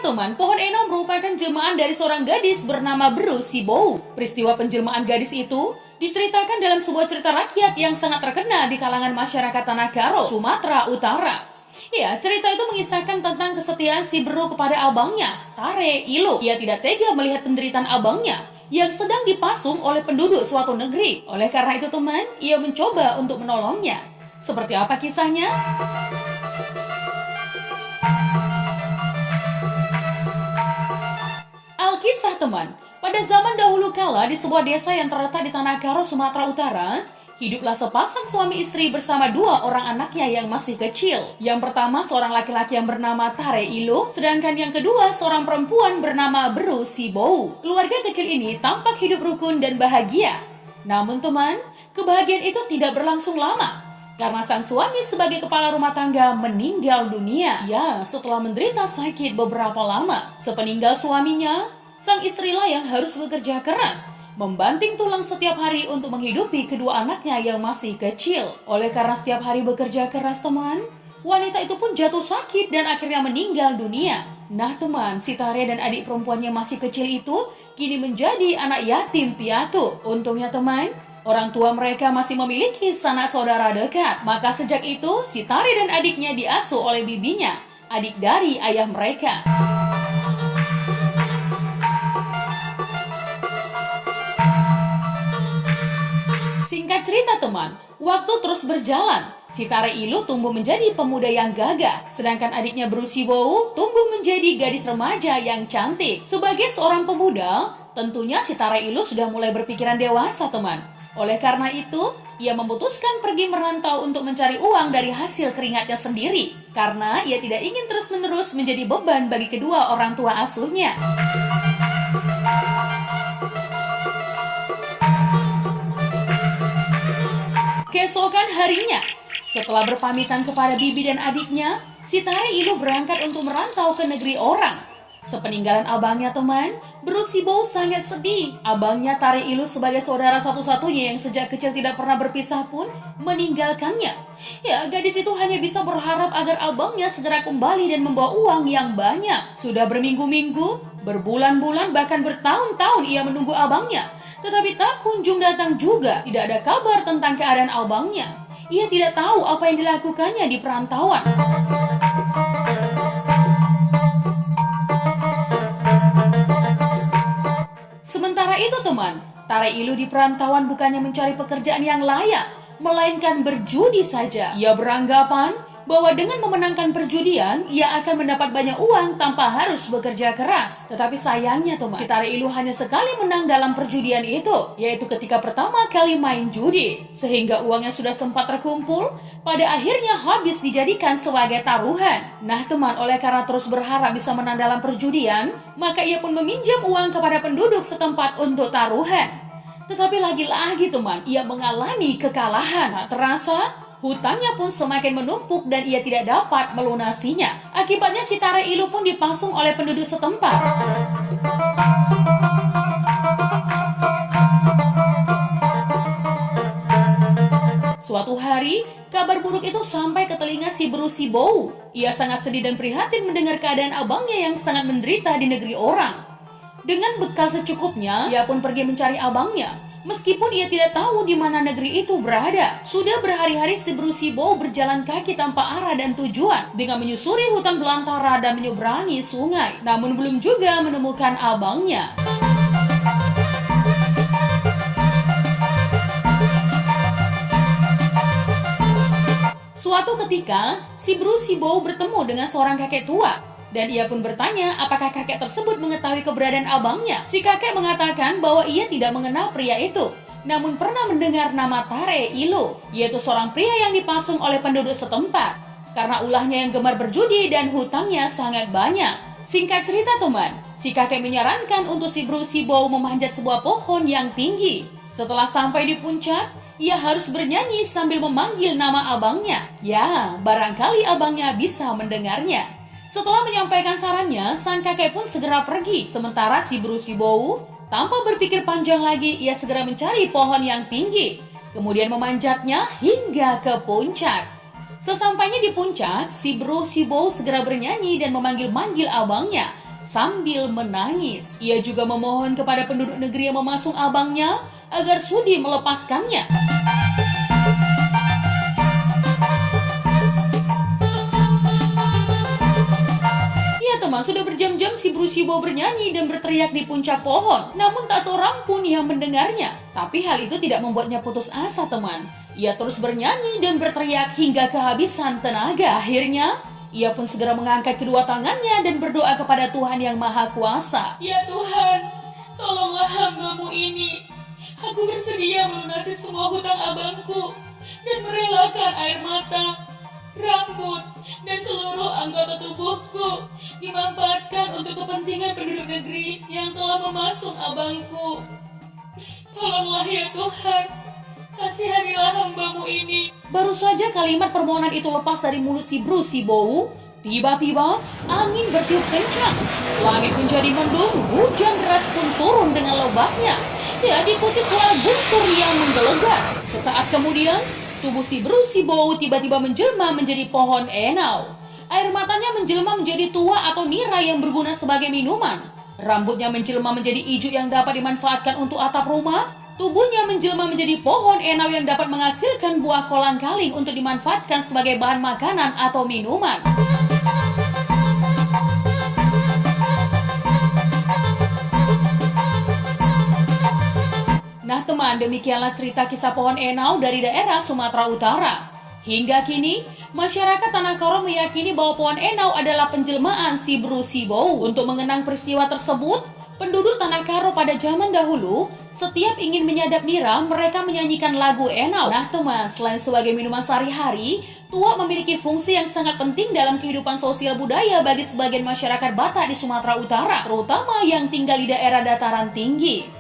Ya teman, pohon eno merupakan jelmaan dari seorang gadis bernama Bru Sibou. Peristiwa penjelmaan gadis itu diceritakan dalam sebuah cerita rakyat yang sangat terkenal di kalangan masyarakat Tanah Karo, Sumatera Utara. Ya, cerita itu mengisahkan tentang kesetiaan si Bru kepada abangnya, Tare Ilo. Ia tidak tega melihat penderitaan abangnya yang sedang dipasung oleh penduduk suatu negeri. Oleh karena itu teman, ia mencoba untuk menolongnya. Seperti apa kisahnya? Alkisah teman, pada zaman dahulu kala di sebuah desa yang terletak di Tanah Karo, Sumatera Utara, hiduplah sepasang suami istri bersama dua orang anaknya yang masih kecil. Yang pertama seorang laki-laki yang bernama Tare Ilo, sedangkan yang kedua seorang perempuan bernama Bru Sibou. Keluarga kecil ini tampak hidup rukun dan bahagia. Namun teman, kebahagiaan itu tidak berlangsung lama. Karena sang suami sebagai kepala rumah tangga meninggal dunia. Ya, setelah menderita sakit beberapa lama. Sepeninggal suaminya, sang istrilah yang harus bekerja keras, membanting tulang setiap hari untuk menghidupi kedua anaknya yang masih kecil. Oleh karena setiap hari bekerja keras teman, wanita itu pun jatuh sakit dan akhirnya meninggal dunia. Nah teman, si Tare dan adik perempuannya masih kecil itu kini menjadi anak yatim piatu. Untungnya teman, orang tua mereka masih memiliki sanak saudara dekat. Maka sejak itu, si Tare dan adiknya diasuh oleh bibinya, adik dari ayah mereka. Singkat cerita teman, waktu terus berjalan. Si Tare Ilo tumbuh menjadi pemuda yang gagah, sedangkan adiknya Bru Sibou tumbuh menjadi gadis remaja yang cantik. Sebagai seorang pemuda, tentunya si Tare Ilo sudah mulai berpikiran dewasa teman. Oleh karena itu, ia memutuskan pergi merantau untuk mencari uang dari hasil keringatnya sendiri. Karena ia tidak ingin terus-menerus menjadi beban bagi kedua orang tua asuhnya. Keesokan harinya, setelah berpamitan kepada bibi dan adiknya, si Tare Ilo berangkat untuk merantau ke negeri orang. Sepeninggalan abangnya teman, Bru Sibou sangat sedih. Abangnya Tare Ilo sebagai saudara satu-satunya yang sejak kecil tidak pernah berpisah pun meninggalkannya. Ya, gadis itu hanya bisa berharap agar abangnya segera kembali dan membawa uang yang banyak. Sudah berminggu-minggu, berbulan-bulan, bahkan bertahun-tahun ia menunggu abangnya. Tetapi tak kunjung datang juga. Tidak ada kabar tentang keadaan abangnya. Ia tidak tahu apa yang dilakukannya di perantauan. Sementara itu teman, Tare Ilo di perantauan bukannya mencari pekerjaan yang layak, melainkan berjudi saja. Ia beranggapan bahwa dengan memenangkan perjudian, ia akan mendapat banyak uang tanpa harus bekerja keras. Tetapi sayangnya teman, si Tare Ilo hanya sekali menang dalam perjudian itu, yaitu ketika pertama kali main judi. Sehingga uangnya sudah sempat terkumpul, pada akhirnya habis dijadikan sebagai taruhan. Nah teman, oleh karena terus berharap bisa menang dalam perjudian, maka ia pun meminjam uang kepada penduduk setempat untuk taruhan. Tetapi lagi-lagi teman, ia mengalami kekalahan. Tak terasa, hutangnya pun semakin menumpuk dan ia tidak dapat melunasinya. Akibatnya si Tare Ilo pun dipasung oleh penduduk setempat. Suatu hari, kabar buruk itu sampai ke telinga si Bru Sibou. Ia sangat sedih dan prihatin mendengar keadaan abangnya yang sangat menderita di negeri orang. Dengan bekal secukupnya, ia pun pergi mencari abangnya. Meskipun ia tidak tahu di mana negeri itu berada. Sudah berhari-hari si Bru Sibou berjalan kaki tanpa arah dan tujuan, dengan menyusuri hutan belantara dan menyeberangi sungai. Namun belum juga menemukan abangnya. Suatu ketika, si Bru Sibou bertemu dengan seorang kakek tua. Dan ia pun bertanya apakah kakek tersebut mengetahui keberadaan abangnya. Si kakek mengatakan bahwa ia tidak mengenal pria itu, namun pernah mendengar nama Tare Ilo, yaitu seorang pria yang dipasung oleh penduduk setempat. Karena ulahnya yang gemar berjudi dan hutangnya sangat banyak. Singkat cerita teman, si kakek menyarankan untuk si Bru Sibou memanjat sebuah pohon yang tinggi. Setelah sampai di puncak, ia harus bernyanyi sambil memanggil nama abangnya. Ya, barangkali abangnya bisa mendengarnya. Setelah menyampaikan sarannya, sang kakek pun segera pergi. Sementara si Bru Sibou, tanpa berpikir panjang lagi, ia segera mencari pohon yang tinggi. Kemudian memanjatnya hingga ke puncak. Sesampainya di puncak, si Bru Sibou segera bernyanyi dan memanggil-manggil abangnya. sambil menangis. Ia juga memohon kepada penduduk negeri yang memasung abangnya agar sudi melepaskannya. Ya teman, sudah berjam-jam si Brusibo bernyanyi dan berteriak di puncak pohon. Namun tak seorang pun yang mendengarnya. Tapi hal itu tidak membuatnya putus asa teman. Ia terus bernyanyi dan berteriak hingga kehabisan tenaga. Akhirnya, ia pun segera mengangkat kedua tangannya dan berdoa kepada Tuhan yang Maha Kuasa. Ya Tuhan, tolonglah hamba-Mu ini. Aku bersedia melunasi semua hutang abangku dan merelakan air mata, rambut, dan seluruh anggota tubuhku dimanfaatkan untuk kepentingan penduduk negeri yang telah memasung abangku. Tolonglah ya Tuhan, kasihanilah hamba-Mu ini. Baru saja kalimat permohonan itu lepas dari mulut si Brusibo, tiba-tiba angin bertiup kencang. Langit menjadi mendung, hujan deras pun turun dengan lebatnya. Ya, diikuti suara guntur yang menggelegar. Sesaat kemudian, tubuh si Brusibo tiba-tiba menjelma menjadi pohon enau. Air matanya menjelma menjadi tua atau nira yang berguna sebagai minuman. Rambutnya menjelma menjadi ijuk yang dapat dimanfaatkan untuk atap rumah. Tubuhnya menjelma menjadi pohon enau yang dapat menghasilkan buah kolang-kaling untuk dimanfaatkan sebagai bahan makanan atau minuman. Nah teman, demikianlah cerita kisah pohon enau dari daerah Sumatera Utara. Hingga kini, masyarakat Tanah Karo meyakini bahwa pohon enau adalah penjelmaan si Brusibo. Untuk mengenang peristiwa tersebut, penduduk Tanah Karo pada zaman dahulu, setiap ingin menyadap nira, mereka menyanyikan lagu enau. Nah teman, selain sebagai minuman sehari-hari, tuak memiliki fungsi yang sangat penting dalam kehidupan sosial budaya bagi sebagian masyarakat Batak di Sumatera Utara, terutama yang tinggal di daerah dataran tinggi.